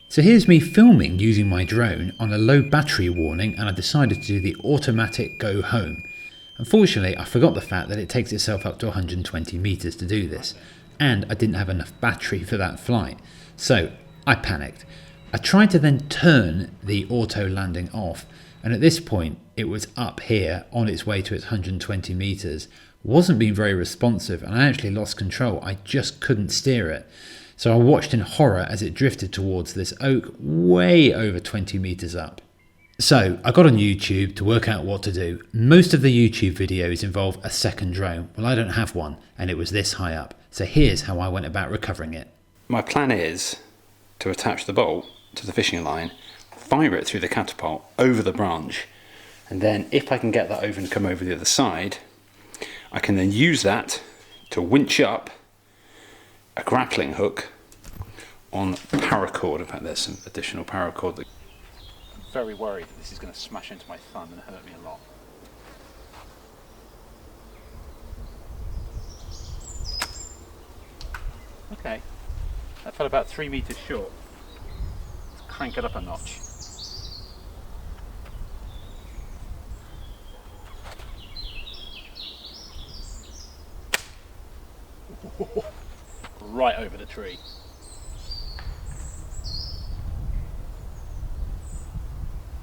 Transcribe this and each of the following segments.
So here's me filming using my drone on a low battery warning, and I decided to do the automatic go home. Unfortunately, I forgot the fact that it takes itself up to 120 meters to do this, and I didn't have enough battery for that flight. So I panicked. I tried to then turn the auto landing off, and at this point it was up here on its way to its 120 meters, wasn't being very responsive, and I actually lost control. I just couldn't steer it. So I watched in horror as it drifted towards this oak way over 20 meters up. So I got on YouTube to work out what to do. Most of the YouTube videos involve a second drone. Well, I don't have one, and it was this high up. So here's how I went about recovering it. My plan is to attach the bolt to the fishing line, fire it through the catapult over the branch, and then if I can get that over and come over the other side, I can then use that to winch up a grappling hook on paracord. In fact, there's some additional paracord. I'm very worried that this is going to smash into my thumb and hurt me a lot. Okay, that fell about 3 meters short. Let's crank it up a notch. Right over the tree.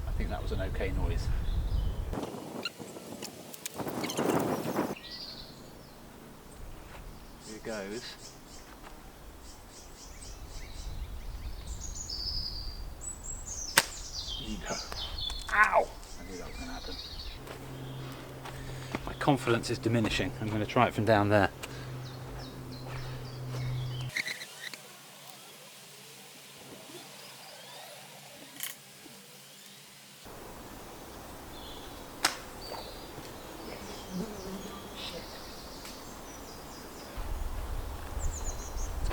I think that was an okay noise. Here goes. No. Ow! I knew that was going to happen. My confidence is diminishing. I'm going to try it from down there.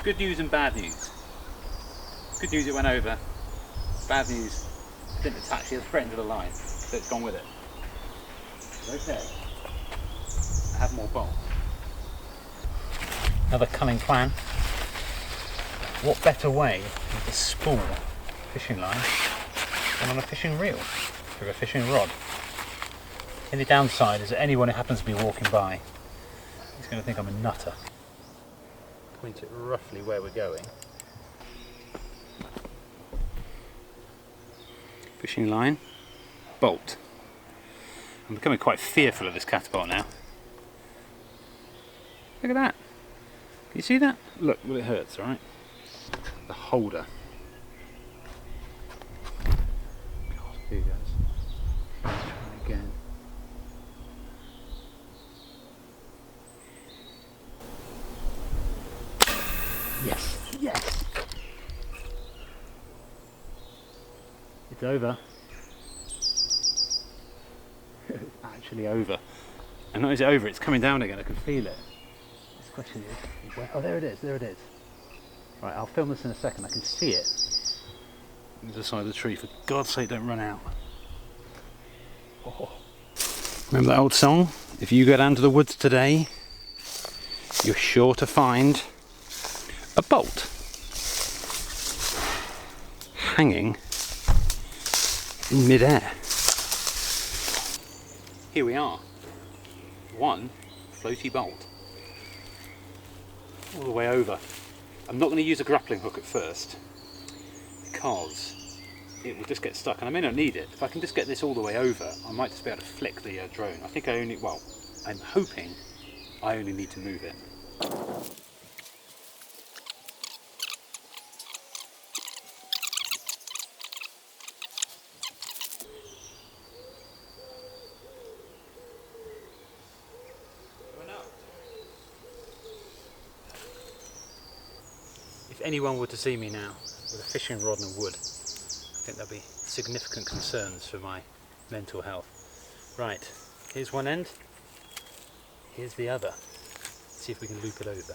Good news and bad news. Good news, it went over. Bad news, it didn't attach the other end of the line, so it's gone with it. Okay, I have more bolts. Another cunning plan. What better way to spool fishing line than on a fishing reel through a fishing rod? The only downside is that anyone who happens to be walking by is going to think I'm a nutter. Point it roughly where we're going. Fishing line, bolt. I'm becoming quite fearful of this catapult now. Look at that. Can you see that? Look, well, it hurts, alright? The holder. God, here it goes. Let's try again. Yes, yes! It's over. It's actually over. And not is it over, it's coming down again, I can feel it. This question is, where, oh there it is, there it is. Right, I'll film this in a second, I can see it. On the other side of the tree, for God's sake don't run out. Oh. Remember that old song? If you go down to the woods today, you're sure to find a bolt hanging in mid-air. Here we are, one floaty bolt all the way over. I'm not going to use a grappling hook at first because it will just get stuck and I may not need it. If I can just get this all the way over, I might just be able to flick the drone. I think I'm hoping I only need to move it. If anyone were to see me now with a fishing rod and wood, I think there'd be significant concerns for my mental health. Right, here's one end, here's the other. Let's see if we can loop it over.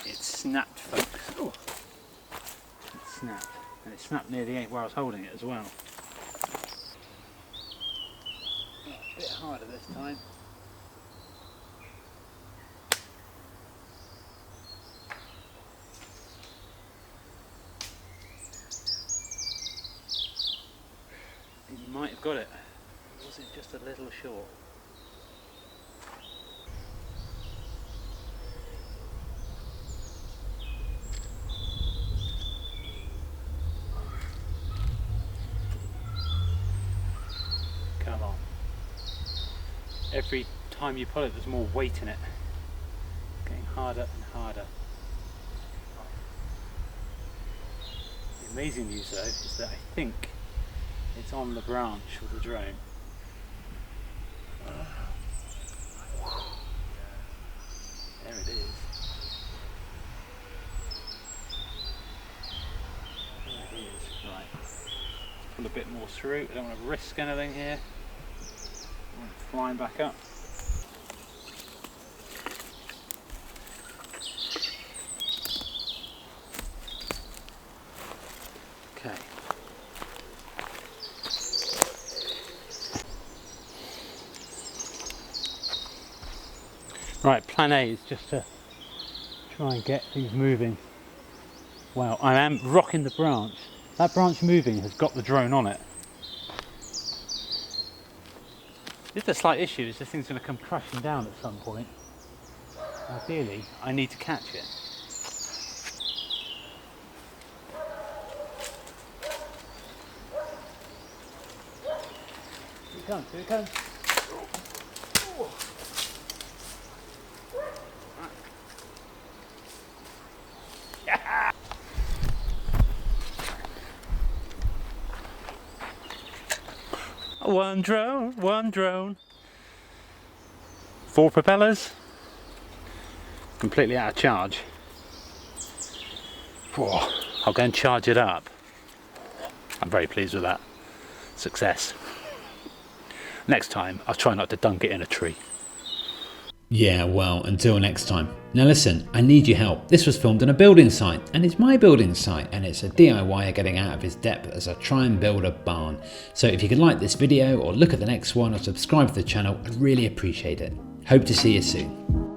It's snapped, folks. Oh. Let's snapped. And it snapped near the end where I was holding it as well. A bit harder this time. You might have got it. Was it just a little short? Come on. Every time you pull it, there's more weight in it. Getting harder and harder. The amazing news though is that I think it's on the branch with the drone. There it is. There it is. Right. Let's pull a bit more through. I don't want to risk anything here. I want it flying back up. Okay. Right, plan A is just to try and get things moving. Wow, I am rocking the branch. That branch moving has got the drone on it. Just a slight issue is this thing's going to come crashing down at some point. Ideally, I need to catch it. Here it comes, here it comes. One drone, one drone. 4 propellers. Completely out of charge. Whoa. I'll go and charge it up. I'm very pleased with that. Success. Next time, I'll try not to dunk it in a tree. Yeah, well, until next time. Now listen, I need your help. This was filmed on a building site, and it's my building site, and it's a DIYer getting out of his depth as I try and build a barn. So if you could like this video, or look at the next one, or subscribe to the channel, I'd really appreciate it. Hope to see you soon.